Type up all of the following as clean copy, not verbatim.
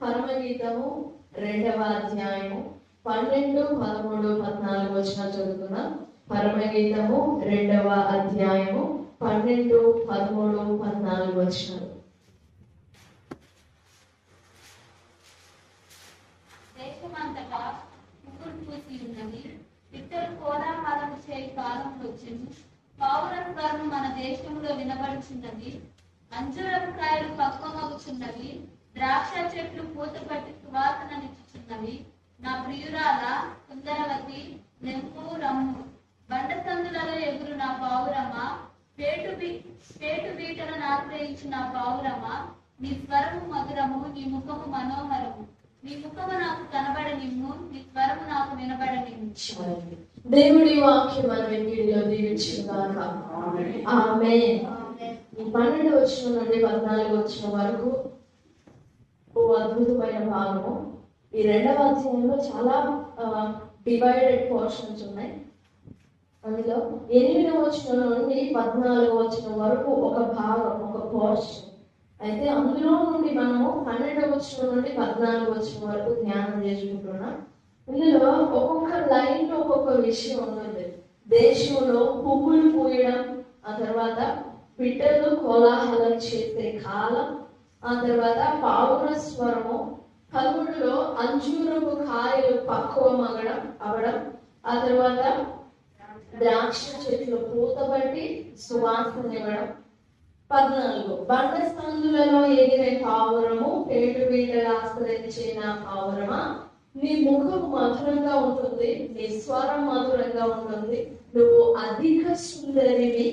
పరమగీతము 2వ అధ్యాయము 12, 13, 14 వచనాలు చదువుతున్నాం. పరమగీతము 2వ అధ్యాయము 12, 13, 14 వచనాలు. దేశమంతటా ముగ్గురు పూసి ఉన్నది, ఇద్దరు కోలాహలం చేయి కాలం వచ్చింది. పావుర స్వరం మన దేశంలో వినబడుచున్నది. అంజూరపు కాయలు పక్వమవుచున్నవి, ద్రాక్ష చెట్లు పూత పట్టి సువాసననిచ్చుచున్నవి. నా ప్రియురాల సుందరవతి నెంపు రమ్ము, బండసందులలో ఎగురు నా పావురమా, పేటు బీటలను ఆశ్రయించి నా పావురమా. నీ స్వరము మధురము, నీ ముఖము మనోహరము. నీ ముఖము నాకు కనబడనిమ్ము, నీ స్వరము నాకు వినబడనిమ్ము. దేవుడి వాక్యం మన వెంకిడిలో దీవించుగాక. ఆమేన్. ఈ 12 వచనం నుండి 14 వచనం వరకు ఓ అద్భుతమైన భాగము. ఈ 2వ అధ్యాయంలో చాలా డివైడెడ్ పోర్షన్స్ ఉన్నాయి. అందులో 8వ వచనం నుండి 14వ వచనం వరకు ఒక భాగం, ఒక పోర్షన్. అయితే అందులో నుండి మనము 12వ వచనం నుండి 14వ వచనం వరకు ధ్యానం చేసుకుంటున్నాం. ఇందులో ఒక్కొక్క లైన్ లో ఒక్కొక్క విషయం ఉంటుంది. దేశంలో పువ్వులు పూయడం, ఆ తర్వాత పిట్టలు కోలాహలం చేసే కాలం, ఆ తర్వాత పావుర స్వరము, కలుగుడులో అంజూరపు కాయలు అవడం, ఆ తర్వాత ద్రాక్ష చెట్లు పూతబట్టి సువాసన ఇవ్వడం. 14 బండ సందులలో ఎగిరే పావురము, పేటు బీటలు ఆశ్రయించే నా పావురమా, నీ ముఖం మధురంగా ఉంటుంది, నీ స్వరం మధురంగా ఉంటుంది. నువ్వు అధిక సుందరివి,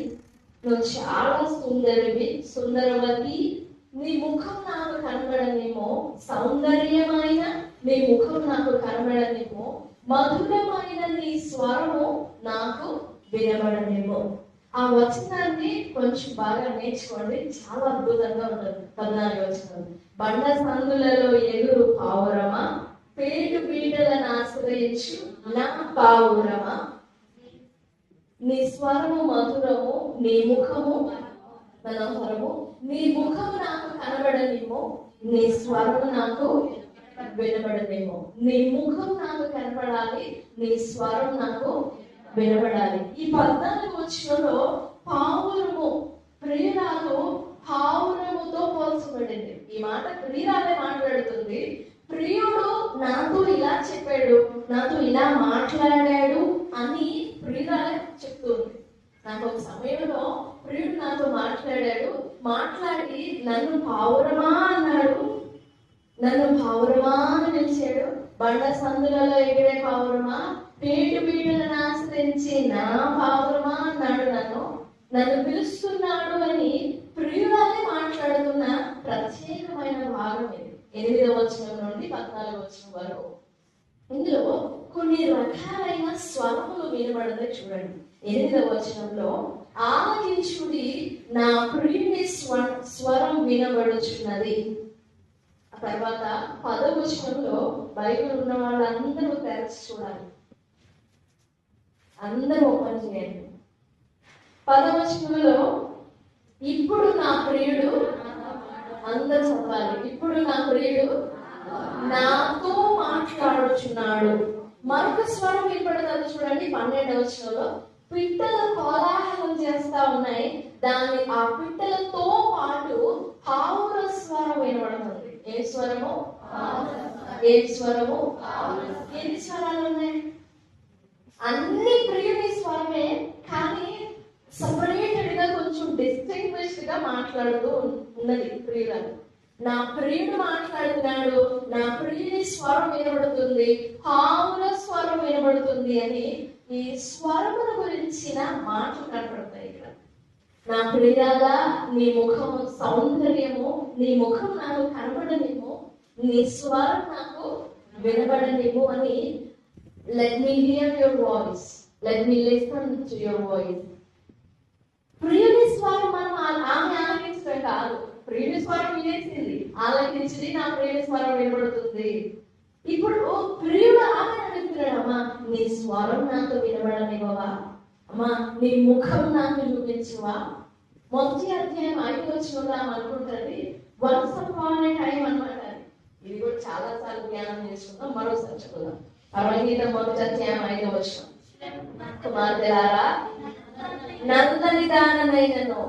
నువ్వు చాలా సుందరివి, సుందరవతి. నీ ముఖం నాకు కనబడనేమో, సౌందర్యమైన నీ ముఖం నాకు కనబడనేమో, మధురమైన నీ స్వరము నాకు వినబడనేమో. ఆ వచనాన్ని కొంచెం బాగా నేర్చుకోండి, చాలా అద్భుతంగా ఉంటుంది. 14వ వచనం, బండ సందులలో ఎగురు పావురమా, పేటు బీటలను ఆశ్రయించు నా పావురమా, నీ స్వరము మధురము, నీ ముఖము మనోహరము. నీ ముఖము నాకు కనబడనేమో, నీ స్వరము నాకు వినబడనేమో. నీ ముఖం నాకు కనబడాలి, నీ స్వరం నాకు వినబడాలి. ఈ 14వ వచనంలో పావురము, ప్రియురాలు పావురముతో పోల్చబడింది. ఈ మాట ప్రియురాలే మాట్లాడుతుంది. ప్రియుడు నాతో ఇలా చెప్పాడు, నాతో ఇలా మాట్లాడాడు అని ప్రియురాలే చెప్తుంది. నాకు ఒక సమయంలో ప్రియుడు నాతో మాట్లాడి నన్ను పావురమా అన్నాడు, నన్ను పావురమా అని పిలిచాడు. బండ సందులలో ఎగిరే పావురమా, పేటు బీటలను ఆశ్రయించి నా పావురమా అన్నాడు. నన్ను పిలుస్తున్నాడు అని ప్రియురాలే మాట్లాడుతున్న ప్రత్యేకమైన భాగం ఇది. 8వ వచనం నుండి 14వ వచనం వరకు. ఇందులో కొన్ని రకాలైన స్వరములు వినబడతాయి. చూడండి, 8వ వచనంలో ఆలకించుడి, నా ప్రియుని స్వరం వినబడుచున్నది. ఆ తర్వాత 10వ వచనంలో బైబిల్ ఉన్న వాళ్ళందరూ తెరచి చూడాలి, అందరూ ఓపెన్ చేయండి. 10వ వచనంలో ఇప్పుడు నా ప్రియుడు, అందరూ చదవాలి, ఇప్పుడు నా ప్రియుడు నాతో మాట్లాడుచున్నాడు. మరొక స్వరం వినపడుతుంది చూడండి. 12వ వచనంలో పిట్టలు కోలాహలం చేస్తా ఉన్నాయి, ఆ పిట్టలతో పాటు పావుర స్వరం వినబడుతుంది. ఏ స్వరము? ఎన్ని స్వరాలు ఉన్నాయి? అన్ని ప్రియుని స్వరమే, కానీ సపరేటెడ్ గా కొంచెం డిస్టింగ్విష్డ్ గా మాట్లాడుతూ ఉన్నది ప్రియురాలు. నా ప్రియుడు మాట్లాడుతున్నాడు, నా ప్రియుని స్వరం వినబడుతుంది, పావుర స్వరం వినబడుతుంది అని ఈ స్వరముల గురించిన మాటలు కనపడతాయి ఇక్కడ. నా ప్రియురాలా, నీ ముఖము సౌందర్యము, నీ ముఖం నాకు కనబడనేమో, నీ స్వరం నాకు వినబడనేమో అని. Let me hear your voice. Let me listen to your voice. ప్రియుని స్వరం మనం ఆమె ఆలకించడం కాదు, ప్రియుని స్వరం వినేసింది, ఆలకించింది, నా ప్రియుని స్వరం వినబడుతుంది. ఇప్పుడు ప్రియుడు ఆమె అడుగుతున్నాడు, అమ్మా నీ స్వరం నాకు వినబడనివ్వవా, అమ్మా నీ ముఖం నాకు చూపించవా. మొదటి అధ్యాయం 5వ వచనంలో ఆమె అనుకుంటుంది, వన్స్ అపాన్ ఏ టైం అన్నమాట. ఇది కూడా చాలా సార్లు ధ్యానం చేసుకుందాం. మరోసారి చదువుదాం. పరమగీతం 1:5 కుమార్తెలారా, నందని దానమైనను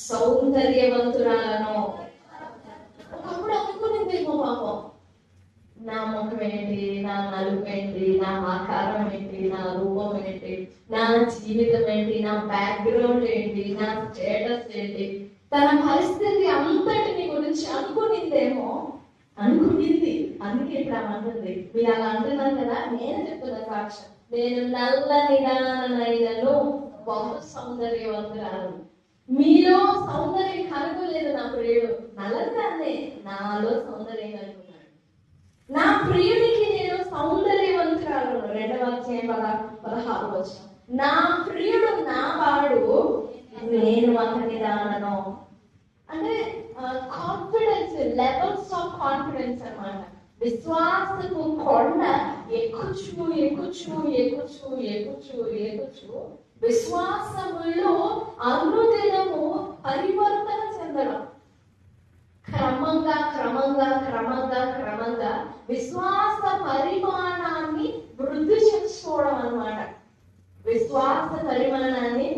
సౌందర్యవంతురాలను. ఒకప్పుడు అనుకునేదేమో పాపం, నా ముఖం ఏంటి, నా నలుపు ఏంటి, నా ఆకారం ఏంటి, నా రూపం ఏంటి, నా జీవితం ఏంటి, నా బ్యాక్గ్రౌండ్ ఏంటి, నా స్టేటస్ ఏంటి, తన పరిస్థితి అంతటిని గురించి అనుకునిందేమో. అనుకునింది, అందుకే ఇప్పుడు అంటుంది. మీరు అలా అంటున్నారు కదా, నేను చెప్తున్నా సాక్ష్యం. నేను నల్లని దాననైనను బహు సౌందర్యవంతురాలు. మీలో సౌందర్యం కనుగొలేదు నా ప్రియుడు. నల్లదాన్నే, నాలో సౌందర్యం కనుగొన్నాడు. నా ప్రియుడికి నేను సౌందర్యవంతురాలను. 2:16. నా ప్రియుడు నా వాడు, నేను అతని దానను. అంటే కాన్ఫిడెన్స్, లెవెల్స్ ఆఫ్ కాన్ఫిడెన్స్ అన్నమాట. విశ్వాసపు కొండ ఎక్కుచు ఎక్కుచు ఎక్కుచు ఎక్కుచు ఎక్కుచు విశ్వాసములో అనుదినము పరివర్తన చెందడం. క్రమంగా క్రమంగా క్రమంగా క్రమంగా విశ్వాస పరిమాణాన్ని వృద్ధి చేసుకోవడం అన్నమాట. విశ్వాస పరిమాణాన్ని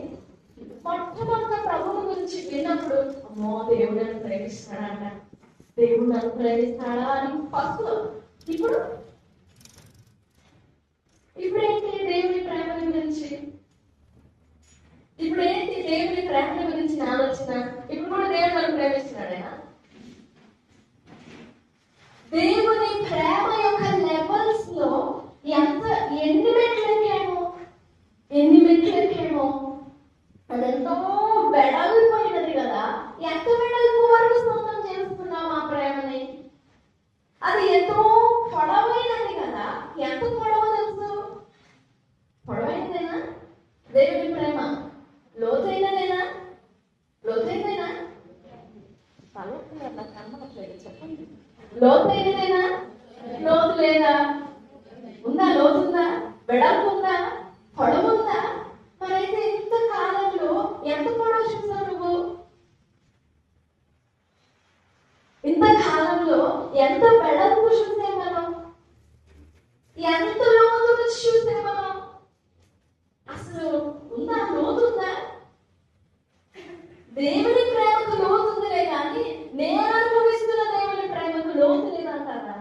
మొట్టమొదట ప్రభువు గురించి విన్నప్పుడు, అమ్మో దేవుడు నన్ను ప్రేమిస్తాడంట, దేవుడు నన్ను ప్రేమిస్తాడా అని ఫస్ట్. ఇప్పుడేంటి దేవుని ప్రేమ గురించి, ఇప్పుడేంటి దేవుని ప్రేమ గురించి ఆలోచన. ఇప్పుడు కూడా దేవుడు నన్ను ప్రేమిస్తున్నాడేనా? దేవుని ప్రేమ యొక్క లెవెల్స్ లో ఎన్ని మెట్లకేమో అదెంతో వెడల్పోయినది కదా. ఎంత వెడల్పు వరకు సొంతం చేసుకున్నాం ఆ ప్రేమని. అది ఎంతో పొడవైనది కదా. ఎంత పొడవ తెలుసు? పొడవైనదేనా దేవుని ప్రేమ? లోతైనదేనా? లోతైనదేనా? చెప్పండి. లోతైనదేనా? లోతు లేదా? ఉందా? లోతుందా? వెడల్పు ఉందా? పొడవు ఉందా? మరైతే ఇంత కాలంలో ఎంత పొడవు చూసావు నువ్వు? ఇంత కాలంలో ఎంత వెడల్పు చూసే మనం? ఎంత లోతు చూసే మనం? అసలు ఉందా? లోతుందా? దేవుని ప్రేమకు లోతుందిలే కానీ నేను అనుభవిస్తున్న దేవుని ప్రేమకు లోతు లేదంటారా?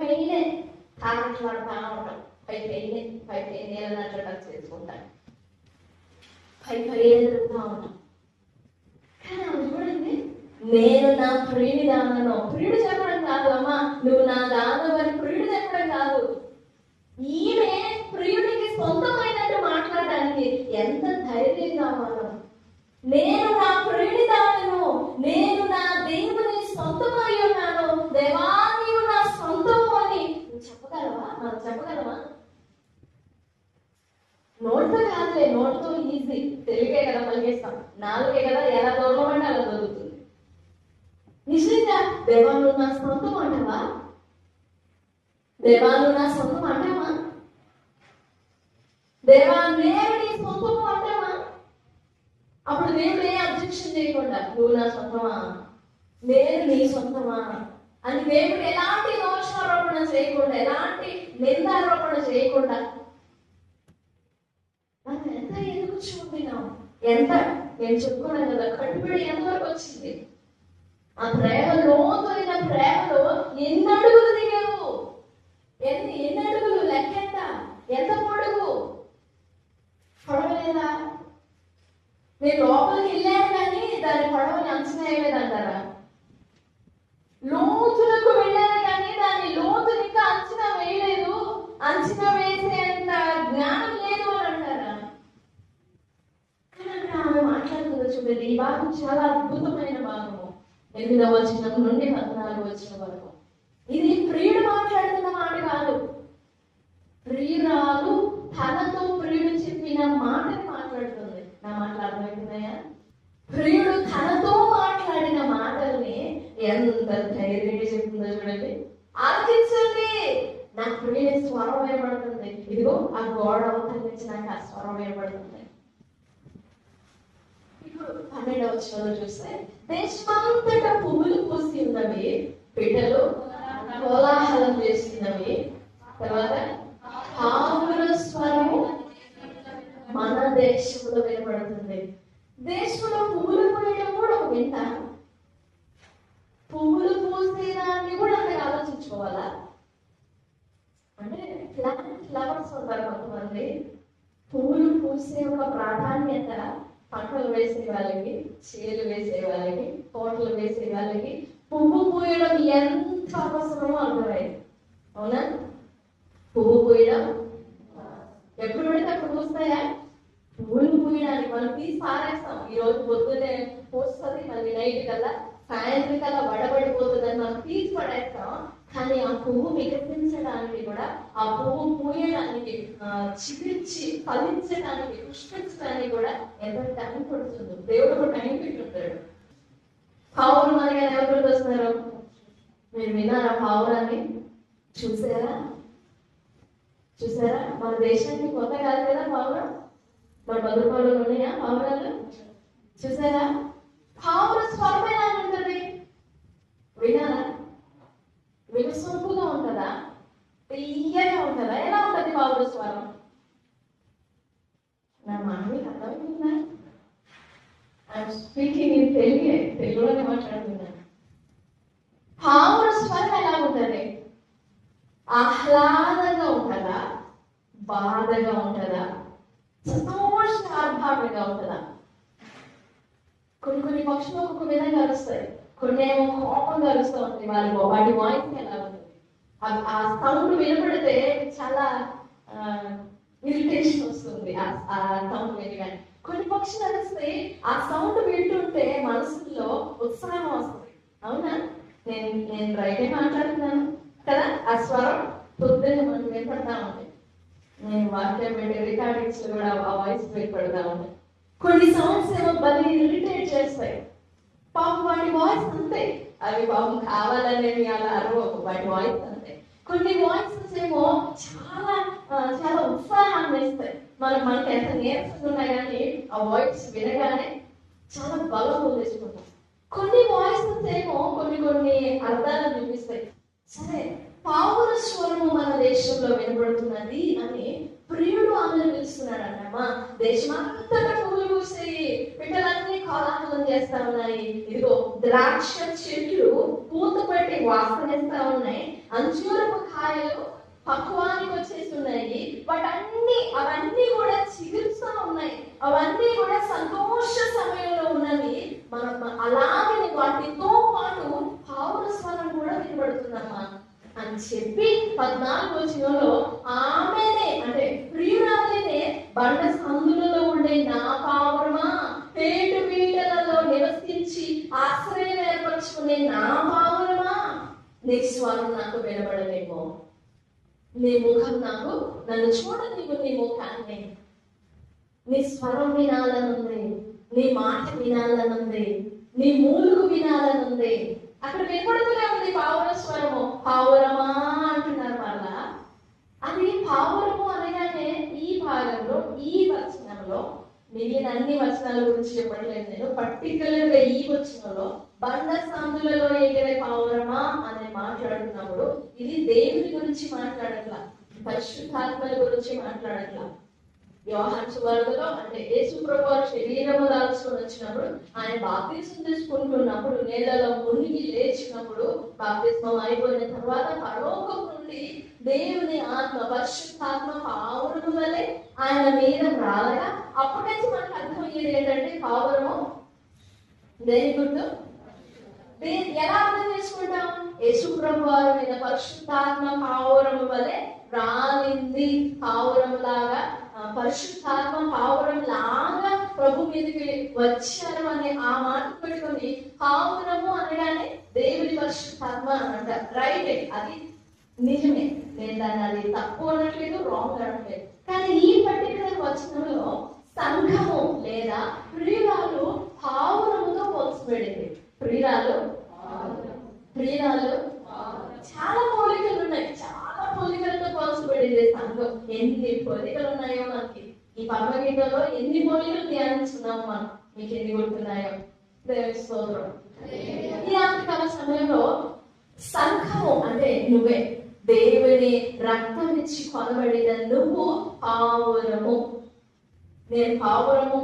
పైనే తాకట్లాడుతా ఉంటాం. పైపైనే అన్నట్లు టచ్ చేసుకుంటాను. పైపైనే తిరుగుతూ ఉంటాం. కానీ అది చూడండి, నేను నా ప్రియుని దానను. ప్రియుడు చెప్పడం కాదు, అమ్మా నువ్వు నా దానవు అని ప్రియుడు చెప్పడం కాదు. ఈమె ప్రియుడికి సొంతమైనట్టు మాట్లాడడానికి ఎంత ధైర్యం కావాలో. నేను నా ప్రియుని దానను, నేను నా దేవుని సొంతమై ఉన్నాను, దేవా నీవు నా సొంతము అని నువ్వు చెప్పగలవా? మనం చెప్పగలవా? నోటితో కాదులే, నోటితో ఈజీ, తెలివికే కదా పలికేస్తాం, నాలుగే కదా ఎలా దొరకమంటే అలా దొరుకుతుంది. నిజంగా దేవా నువ్వు నా సొంతం అంటావా? దేవా నువ్వు నా సొంతం అంటావా? దేవా నేను నీ సొంతము అంటావా? అప్పుడు దేవుడు ఏ అబ్జెక్షన్ చేయకుండా నువ్వు నా సొంతమా, నేను నీ సొంతమా అని దేవుడు ఎలాంటి దోషారోపణ చేయకుండా, ఎలాంటి నిందారోపణ చేయకుండా మనం ఎంత ఎదుగు చూపినాం. ఎంత నేను చెప్పుకున్నాను కదా, కట్టుబడి ఎంతవరకు వచ్చింది. ఆ ప్రేమ లోతైన ప్రేమలో ఎన్ని అడుగులు దిగావు? ఎన్ని అడుగులు? లెక్కెంత? ఎంత పొడుగు? పొడవలేదా? నేను లోపలికి వెళ్ళాను కానీ దాని పొడవని అంచనా వేయలేదంటారా? లోతులకు వెళ్ళాను కానీ దాని లోతుని ఇంకా అంచనా వేయలేదు, అంచనా వేసేంత జ్ఞానం లేదు అని అంటారా? కానీ అక్కడ ఆమె మాట్లాడుతుందో చూడండి, ఈ భాగం చాలా అద్భుతమైన భాగము. 8వ వచనం నుండి 14వ వచనం వరకు. ఇది ప్రియుడు మాట్లాడుతున్న మాట కాదు. ప్రియురాలు తనతో ప్రియుడు చెప్పిన మాటని మాట్లాడుతుంది. నా మాటలు అర్థమవుతున్నాయా? ప్రియుడు తనతో మాట్లాడిన మాటల్ని ఎంత ధైర్యంగా చెప్తుందో చూడండి. ఆలకించండి, నా ప్రియుడి స్వరం వినబడుతుంది. ఇదిగో ఆ గోడ అవతల నుంచి నాకు ఆ స్వరం వినబడుతుంది. ఇప్పుడు 12వ వచనంలో చూస్తే దేశమంతటా పువ్వులు పూసి ఉన్నవి, పిట్టలు కోలాహలం చేస్తున్నవి. తర్వాత పావుల స్వరము మన దేశంలో వినపడుతుంది. దేశంలో పువ్వులు పూయడం కూడా ఒక వింత. పువ్వులు పూసేదాన్ని కూడా అంతగా ఆలోచించుకోవాలా? అంటే ప్లాంట్ లవర్స్ ఉంటారు కొంతమంది. పువ్వులు పూసే ఒక ప్రాధాన్యత పంటలు వేసే వాళ్ళకి, చేలు వేసే వాళ్ళకి, తోటలు వేసే వాళ్ళకి పువ్వు పూయడం ఎంత అవసరమో అర్థమైంది. అవునా? పువ్వు పూయడం ఎప్పుడు పడితే అప్పుడు పూస్తాయా? పువ్వులు పూయడానికి మనం తీసి పారేస్తాం. ఈ రోజు పొద్దున్నే పూస్తుంది, మళ్ళీ నైట్ కల్లా సాయంత్రం కల్లా వడబడిపోతుందని మనం తీసి పడేస్తాం. కానీ ఆ పువ్వు వికసించడానికి కూడా, ఆ పువ్వు పూయడానికి, చిగురించి ఫలించడానికి, పుష్పించడానికి కూడా ఎంత టైం పడుతుందో దేవుడు ఒక టైం పెట్టుంటాడు. పావురం అనగా ఎవరు గుర్తొస్తున్నారు? మీరు విన్నారా పావురాన్ని? చూసారా? మన దేశానికి కొత్త కాదు కదా పావురం. మన బతుకులో ఉన్నాయా పావురాలు? చూసారా? పావుర స్వరం ఎలా ఉంటుంది? విన్నారా? వినసొంపుగా ఉంటుందా? తీయగా ఉంటుందా? ఎలా ఉంటుంది పావుర స్వరం? నా మామూలు అర్థమవుతుందా? ఐఎమ్ స్పీకింగ్ ఇన్ తెలుగులోనే మాట్లాడుతున్నాను. పావుర స్వరం ఎలా ఉంటుంది? ఆహ్లాదంగా ఉంటుందా? బాధగా ఉంటుందా? సంతోషార్భాటంగా ఉంటుందా? కొన్ని పక్షులు ఒక్కొక్క విధంగా అరుస్తాయి. కొన్ని ఏమో కోపంగా అరుస్తూ ఉంటాయి. వాటి వాయిస్ ఎలా ఉంటుంది? ఆ సౌండ్ వినపడితే చాలా ఇరిటేషన్ వస్తుంది. ఆ సౌండ్ వినగానే కొన్ని పక్షులు అరిస్తే ఆ సౌండ్ వింటుంటే మనసులో ఉత్సాహం వస్తుంది. అవునా? నేను రైటే మాట్లాడుతున్నాను కదా? ఆ స్వరం పొద్దున్న మనకు వినపడతా ఉంటాయి. నేను వాక్యం పెట్టి రికార్డింగ్స్ లో కూడా ఆ వాయిస్ వినపడతా ఉంటాయి. కొన్ని సౌండ్స్ ఏమో బలి ఇరిటేట్ చేస్తాయి. పాపం వాటి వాయిస్ అంతే. అవి పాపం కావాలనేవి అలా అరవవు. వాటి వాయిస్ అంతే. కొన్ని వాయిసెస్ ఏమో చాలా చాలా ఉత్సాహాన్ని ఇస్తాయి. మనకి ఎంత నీరసంగా ఉన్నా కానీ ఆ వాయిస్ వినగానే చాలా బలం తెచ్చుకుంటాం. కొన్ని వాయిసెస్ ఏమో కొన్ని అర్థాలను చూపిస్తాయి. సరే, పావుర స్వరము మన దేశంలో వినబడుతున్నది అని ప్రియుడు ఆమెను పిలుస్తున్నాడన్నమా. దేశమంతటా పువ్వులు పూసాయి, పిట్టలన్నీ కోలాహలం చేస్తా ఉన్నాయి. ఇదిగో ద్రాక్ష చెట్లు పూత పట్టి వాసనిస్తా ఉన్నాయి. అంజూరపు కాయలు పక్వానికి వచ్చేస్తున్నాయి. అవన్నీ కూడా చిగురుస్తూ ఉన్నాయి. అవన్నీ కూడా సంతోష సమయంలో ఉన్నవి. అలాగే వాటితో పాటు పావుర స్వరం కూడా వినబడుతుందమ్మా అని చెప్పి 14వ వచనంలో ఆమెనే, అంటే ప్రియురాలినే, బండ సందులలో ఉండే నా పావురమా, పేటు పీటలలో నివసించి ఆశ్రయం ఏర్పరచుకునే నా పావురమా, నీ స్వరం నాకు వినబడలేమో, నీ ముఖం నన్ను చూడలేము, నీ ముఖాన్ని, నీ స్వరం వినాలనుంది, నీ మాట వినాలనుంది, నీ మూలుగు వినాలనుంది. అక్కడ వినపడుతూనే ఉంది పావుర స్వరము. పావురమా అంటున్నారు మళ్ళా. అది పావురము అనగానే ఈ భాగంలో, ఈ వచనంలో, మిగిలిన అన్ని వచనాల గురించి చెప్పట్లేదు నేను, పర్టికులర్ గా ఈ వచనంలో బండ సందులలో ఎగిరే పావురమా అని మాట్లాడుతున్నప్పుడు ఇది దేవుని గురించి మాట్లాడట్లా, పరిశుద్ధాత్మల గురించి మాట్లాడట్లా. యోహాను సువార్తలో, అంటే యేసు ప్రభువు శరీరము దాల్చుకొని వచ్చినప్పుడు, ఆయన బాప్తిస్మం తీసుకుంటున్నప్పుడు, నేలలో మునిగి లేచినప్పుడు, బాప్తిస్మం అయిపోయిన తర్వాత పరలోకం నుండి దేవుని ఆత్మ, పరిశుద్ధాత్మ పావురము వలె ఆయన మీద రాలగా, అప్పటి నుంచి మనకు అర్థమయ్యేది ఏంటంటే పావురము దేని గుర్తు? ఎలా అర్థం చేసుకుంటాం? యేసు ప్రభువు మీద పరిశుద్ధాత్మ పావురము వలె రాలింది. పావురం లాగా, పరిశుద్ధాత్మ పావురం లాగా ప్రభు మీదకి వచ్చారు అనే ఆ మాట పెట్టుకొని పావురము అనగానే దేవుని పరిశుద్ధాత్మ అని అంటారు. రైట్, అది నిజమే. నేను దాన్ని అది తప్పు అనట్లేదు, రాంగ్ అనట్లేదు. కానీ ఈ పర్టికులర్ వచనంలో సంఘము లేదా ప్రియురాలు పావురముతో పోల్చబడింది. ప్రియురాలు చాలా పోలికలు ఉన్నాయి. చాలా పోలికలతో పోల్చబడింది సంఘం. ఎన్ని పోలికలు ఉన్నాయో మనకి ఈ పరమగీతంలో ఎన్ని పోలికలు ధ్యానించుకున్నాము మనం. మీకు ఎన్ని గుర్తున్నాయో? దేవుని స్తోత్రం. ఈ రాత్రికాల సమయంలో సంఘము అంటే నువ్వే, దేవుని రక్తం ఇచ్చి కొనబడిన నువ్వు పావురము. నేను పావురము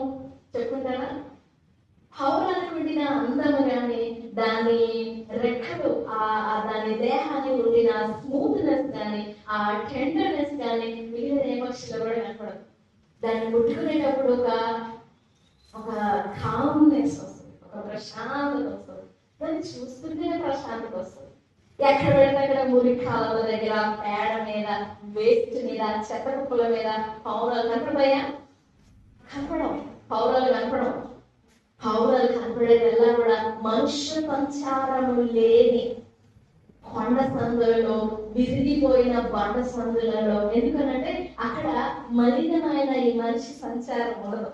చెప్పుకుంటానా? పావురానికి ఉండిన అందము కానీ, దాని రెక్కలు, దాని దేహాన్ని ఉండిన స్మూత్నెస్ కానీ, ఆ టెండర్నెస్ కానీ మిగిలిన ఏ పక్షులు కూడా కనపడదు. దాన్ని ముట్టుకునేటప్పుడు ఒక కామ్నెస్ వస్తుంది, ఒక ప్రశాంతత వస్తుంది. దాన్ని చూస్తుంటేనే ప్రశాంతత వస్తుంది. ఎక్కడ పెడితే అక్కడ మురికి కాలువ దగ్గర, పేడ మీద, వేస్ట్ మీద, చెత్త కుప్పల మీద పావురాలు కనపడతాయా? కనపడం. పావురాలు కనపడం. పావురాలు కనపడేదల్లా కూడా మనుష్య సంచారము లేని కొండ సందులలో, విరిగిపోయిన బండ సందులలో. ఎందుకనంటే అక్కడ మలినమైన ఈ మనిషి సంచారం ఉండదు.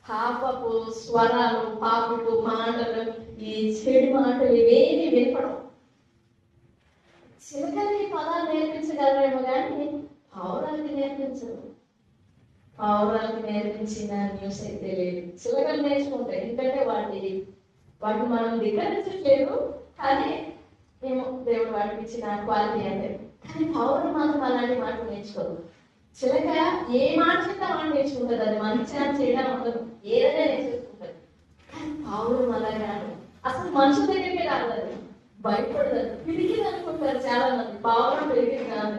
పాపపు స్వరాలు, పాపపు మాటలు, ఈ చెడు మాటలు ఇవేమి వినపడం. చిలకలకి పదాలు నేర్పించగలరేమో కానీ పావురాలకి నేర్పించరు. పావురాలకి నేర్పించిన న్యూస్ అయితే లేదు. చిలకలు నేర్చుకుంటాయి, ఎందుకంటే వాటిని మనం ధిక్కరించట్లేదు, కానీ ఏమో దేవుడు వాటికి ఇచ్చిన క్వాలిటీ అంటే. కానీ పావురం మాత్రం అలాంటి మాటలు నేర్చుకోదు. చిలక ఏ మాట చెప్తా మాట నేర్చుకుంటుంది. అది మంచిగా చేయడం ఉండదు, ఏదైనా నేర్చుకుంటుంది. కానీ పావురం అలా కాదు. అసలు మనుషుల దగ్గరికి రాదు, అది భయపడదు. పిడికింది అనుకుంటారు చాలా మంది. పావురం పిడికింది కాదు.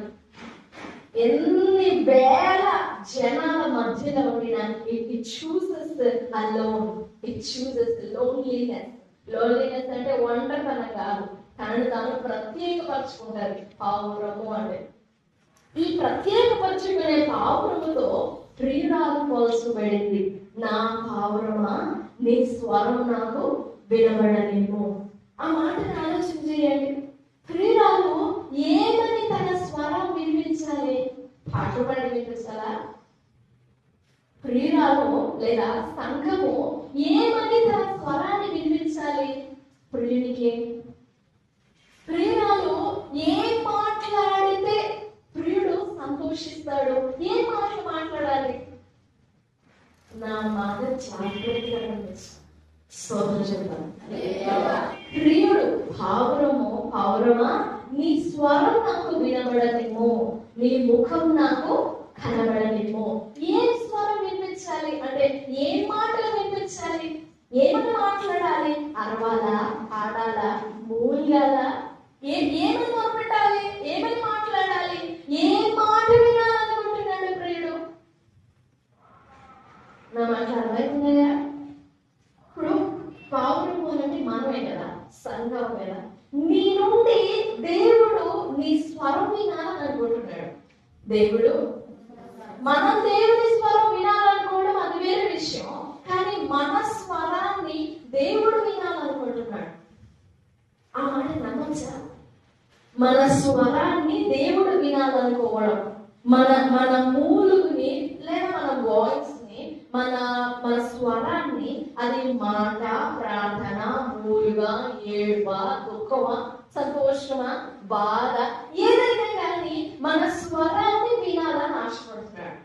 ఎన్ని వేల జనాల మధ్యలో ఉండిన it chooses alone, it chooses loneliness. Loneliness అంటే ఒంటరితనం కాదు, తనను తాను ప్రత్యేకపరచుకుంటారు పావురము అంటే. ఈ ప్రత్యేకపరచుకునే పావురముతో ప్రియురాలు పోల్చబడింది. నా పావురమా, నీ స్వరం నాకు వినబడలేము. ఆ మాటను ఆలోచన చేయండి. ప్రియురాలు ఏమని తన స్వరం వినిపించాలి? పాటలు పాడి వినిపించాలా? ప్రియురాలు లేదా సంఘము ఏమని తన స్వరాన్ని వినిపించాలి ప్రియునికి? ప్రియురాలు ఏం మాట్లాడితే ప్రియుడు సంతోషిస్తాడు? ఏం మాటలు మాట్లాడాలి? నా మాట జాగ్రత్తగా చెప్తాను. ప్రియుడు పావురమా, నీ స్వరం నాకు వినబడలేమో, నీ ముఖం నాకు కనబడలేమో. ఏం స్వరం వినిపించాలి అంటే ఏం మాటలు వినిపించాలి? ఏమని మాట్లాడాలి? అరవాలా, పాడాలా, మూలిగాలా? ఏమని మొదలుపెట్టాలి? ఏమని మాట్లాడాలి? ఏ మాట వినాలనుకుంటున్నాడు ప్రియుడు? నా మాట అర్థమవుతుందా? ఇప్పుడు పావురము అంటే మనమే కదా, సంఘం కదా. నీ నుండి దేవుడు నీ స్వరం వినాలనుకుంటున్నాడు. దేవుడు మనం దేవుడి స్వరం వినాలనుకోవడం అది వేరే విషయం, కానీ మన స్వరాన్ని దేవుడు వినాలనుకుంటున్నాడు. ఆ మాట నమ్మచ్చా? మన స్వరాన్ని దేవుడు వినాలనుకోవడం, మన మూలుగుని లేదా మన వాయిస్ ని, మన స్వరాన్ని, అది మాట, ప్రార్థన, మూలుగా, ఏడువా, దుఃఖమా, సంతోషమా, బాధ, ఏదైనా కానీ మన స్వరాన్ని వినాలని ఆశపడుతున్నాడు.